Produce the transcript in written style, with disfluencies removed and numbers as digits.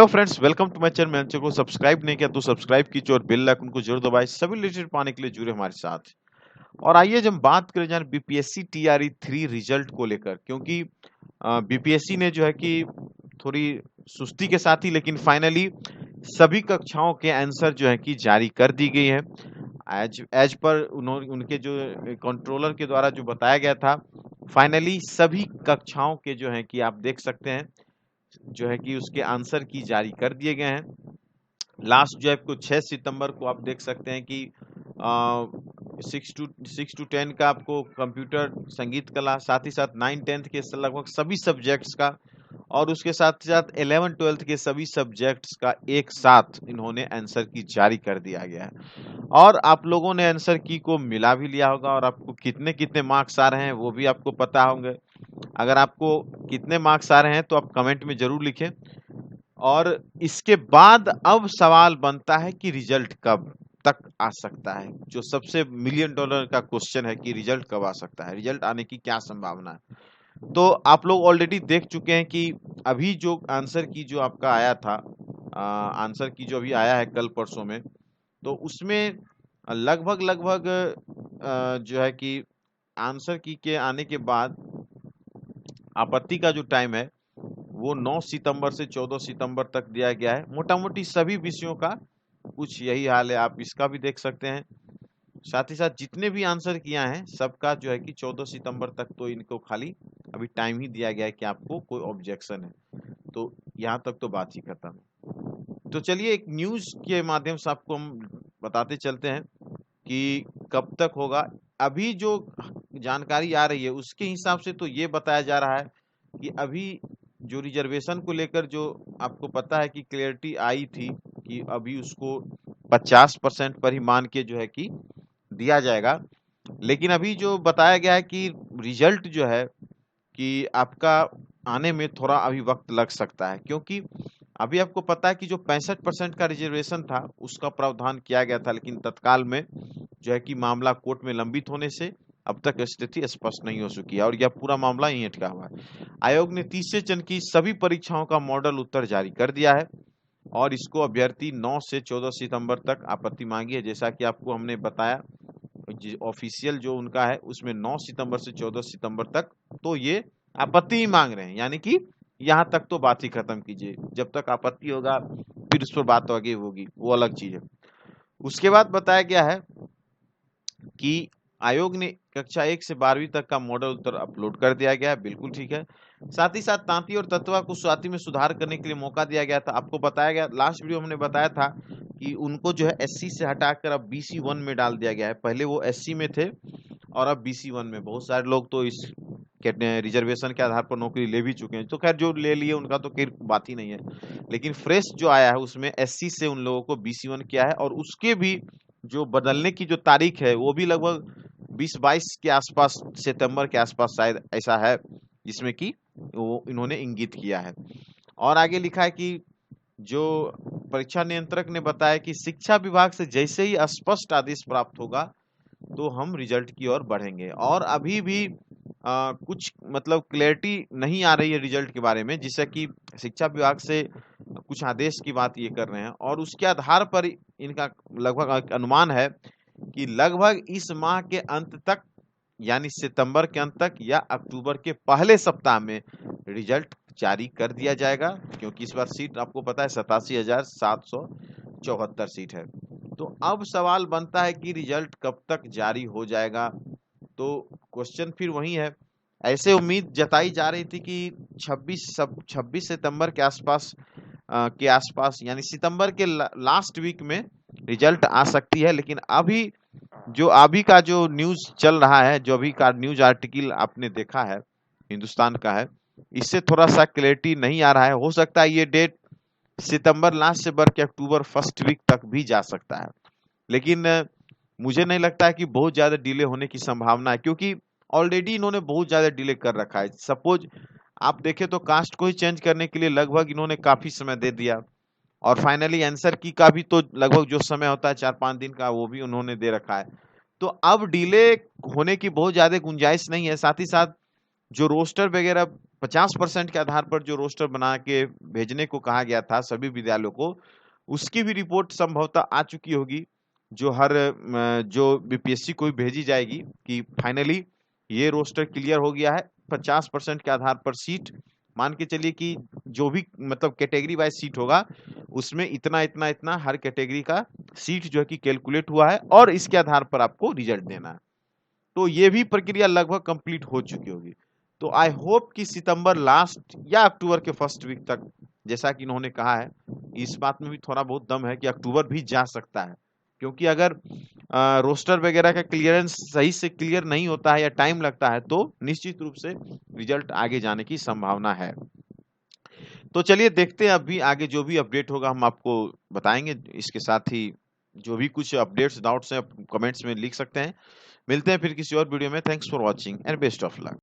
Hello friends, welcome to my channel. Channel को subscribe नहीं किया तो सब्सक्राइब कीजिए और बेल आइकन को जरूर दबाएं सभी रिलेटेड पाने के लिए जुड़े हमारे साथ। और आइए जब बात करें जाए बीपीएससी टीआरई 3 रिजल्ट को लेकर, क्योंकि बीपीएससी ने जो है कि थोड़ी सुस्ती के साथ ही लेकिन फाइनली सभी कक्षाओं के आंसर जो है कि जारी कर दी गई है। एज एज पर उन्होंने उनके जो कंट्रोलर के द्वारा जो बताया गया था, फाइनली सभी कक्षाओं के जो है कि आप देख सकते हैं जो है कि उसके आंसर की जारी कर दिए गए हैं। लास्ट जो है आपको 6 सितंबर को आप देख सकते हैं कि 6 टू 10 का आपको कंप्यूटर, संगीत कला, साथ ही साथ 9-10 के लगभग सभी सब्जेक्ट्स का, और उसके साथ साथ 11-12 के सभी सब्जेक्ट्स का एक साथ इन्होंने आंसर की जारी कर दिया गया है। और आप लोगों ने आंसर की को मिला भी लिया होगा, और आपको कितने कितने मार्क्स आ रहे हैं वो भी आपको पता होंगे। अगर आपको कितने मार्क्स आ रहे हैं तो आप कमेंट में जरूर लिखें। और इसके बाद अब सवाल बनता है कि रिजल्ट कब तक आ सकता है। जो सबसे मिलियन डॉलर का क्वेश्चन है कि रिजल्ट कब आ सकता है, रिजल्ट आने की क्या संभावना है। तो आप लोग ऑलरेडी देख चुके हैं कि अभी जो आंसर की जो आपका आया था, आंसर की जो अभी आया है कल परसों में, तो उसमें लगभग लगभग जो है कि आंसर की के आने के बाद आपत्ति का जो टाइम है वो 9 सितंबर से 14 सितंबर तक दिया गया है। मोटा मोटी सभी विषयों का कुछ यही हाल है, आप इसका भी देख सकते हैं। साथ ही साथ जितने भी आंसर किया है सबका जो है कि 14 सितंबर तक तो इनको खाली अभी टाइम ही दिया गया है कि आपको कोई ऑब्जेक्शन है तो यहाँ तक तो बात ही खत्म है। तो चलिए एक न्यूज के माध्यम से आपको हम बताते चलते हैं कि कब तक होगा। अभी जो जानकारी आ रही है उसके हिसाब से तो ये बताया जा रहा है कि अभी जो रिजर्वेशन को लेकर जो आपको पता है कि क्लियरिटी आई थी कि अभी उसको 50% पर ही मान के जो है कि दिया जाएगा। लेकिन अभी जो बताया गया है कि रिजल्ट जो है कि आपका आने में थोड़ा अभी वक्त लग सकता है, क्योंकि अभी आपको पता है कि जो 65% का रिजर्वेशन था उसका प्रावधान किया गया था, लेकिन तत्काल में जो है कि मामला कोर्ट में लंबित होने से अब तक स्थिति स्पष्ट नहीं हो चुकी है और यह पूरा मामला यहीं अटका हुआ है। आयोग ने तीसरे चरण की सभी परीक्षाओं का मॉडल उत्तर जारी कर दिया है और इसको अभ्यर्थी 9 से 14 सितंबर तक आपत्ति मांगी है। जैसा कि आपको हमने बताया, ऑफिशियल जो उनका है उसमें 9 सितंबर से 14 सितंबर तक तो ये आपत्ति ही मांग रहे हैं, यानी कि यहाँ तक तो बात ही खत्म कीजिए। जब तक आपत्ति होगा फिर उस पर बात आगे होगी, वो अलग चीज है। उसके बाद बताया गया है कि आयोग ने कक्षा 1 से 12वीं तक का मॉडल उत्तर अपलोड कर दिया गया है, बिल्कुल ठीक है। साथ ही साथ तांती और तत्वा को स्वाति में सुधार करने के लिए मौका दिया गया था। आपको बताया गया, लास्ट वीडियो हमने बताया था कि उनको जो है एससी से हटाकर अब बीसी 1 में डाल दिया गया है। पहले वो एससी में थे और अब बीसी 1 में। बहुत सारे लोग तो इस कहते हैं रिजर्वेशन के आधार पर नौकरी ले भी चुके हैं, तो खैर जो ले लिए उनका तो खैर बात ही नहीं है। लेकिन फ्रेश जो आया है उसमें एससी से उन लोगों को बीसी 1 किया है, और उसके भी जो बदलने की जो तारीख है वो भी लगभग 20-22 के आसपास, सितंबर के आसपास शायद ऐसा है, जिसमें कि वो इन्होंने इंगित किया है। और आगे लिखा है कि जो परीक्षा नियंत्रक ने बताया कि शिक्षा विभाग से जैसे ही स्पष्ट आदेश प्राप्त होगा तो हम रिजल्ट की ओर बढ़ेंगे। और अभी भी कुछ मतलब क्लैरिटी नहीं आ रही है रिजल्ट के बारे में, जिससे कि शिक्षा विभाग से कुछ आदेश की बात ये कर रहे हैं और उसके आधार पर इनका लगभग एक अनुमान है कि लगभग इस माह के अंत तक, यानी सितंबर के अंत तक या अक्टूबर के पहले सप्ताह में रिजल्ट जारी कर दिया जाएगा, क्योंकि इस बार सीट आपको पता है 87,774 सीट है। तो अब सवाल बनता है कि रिजल्ट कब तक जारी हो जाएगा। तो क्वेश्चन फिर वही है। ऐसे उम्मीद जताई जा रही थी कि 26 सितंबर के आसपास यानी सितंबर के लास्ट वीक में रिजल्ट आ सकती है। लेकिन अभी का जो न्यूज चल रहा है, जो अभी का न्यूज आर्टिकल आपने देखा है हिंदुस्तान का है, इससे थोड़ा सा क्लैरिटी नहीं आ रहा है। हो सकता है ये डेट सितंबर लास्ट से बढ़ के अक्टूबर फर्स्ट वीक तक भी जा सकता है, लेकिन मुझे नहीं लगता है कि बहुत ज्यादा डिले होने की संभावना है, क्योंकि ऑलरेडी इन्होंने बहुत ज्यादा डिले कर रखा है। सपोज आप देखें तो कास्ट को ही चेंज करने के लिए लगभग इन्होंने काफी समय दे दिया, और फाइनली आंसर की का भी तो लगभग जो समय होता है 4-5 दिन का वो भी उन्होंने दे रखा है। तो अब डिले होने की बहुत ज्यादा गुंजाइश नहीं है। साथ ही साथ जो रोस्टर वगैरह 50% के आधार पर जो रोस्टर बना के भेजने को कहा गया था सभी विद्यालयों को, उसकी भी रिपोर्ट संभवतः आ चुकी होगी, जो बीपीएससी को भी भेजी जाएगी कि फाइनली ये रोस्टर क्लियर हो गया है। 50% के आधार पर सीट मान के चलिए कि जो भी मतलब कैटेगरी वाइज सीट होगा, उसमें इतना इतना इतना हर कैटेगरी का सीट जो है कि कैलकुलेट हुआ है और इसके आधार पर आपको रिजल्ट देना है। तो ये भी प्रक्रिया लगभग कंप्लीट हो चुकी होगी। तो आई होप कि सितंबर लास्ट या अक्टूबर के फर्स्ट वीक तक, जैसा कि इन्होंने कहा है, इस बात में भी थोड़ा बहुत दम है कि अक्टूबर भी जा सकता है, क्योंकि अगर रोस्टर वगैरह का क्लियरेंस सही से क्लियर नहीं होता है या टाइम लगता है तो निश्चित रूप से रिजल्ट आगे जाने की संभावना है। तो चलिए देखते हैं अभी आगे जो भी अपडेट होगा हम आपको बताएंगे। इसके साथ ही जो भी कुछ अपडेट्स डाउट्स हैं कमेंट्स में लिख सकते हैं। मिलते हैं फिर किसी और वीडियो में। Thanks for watching and best of luck.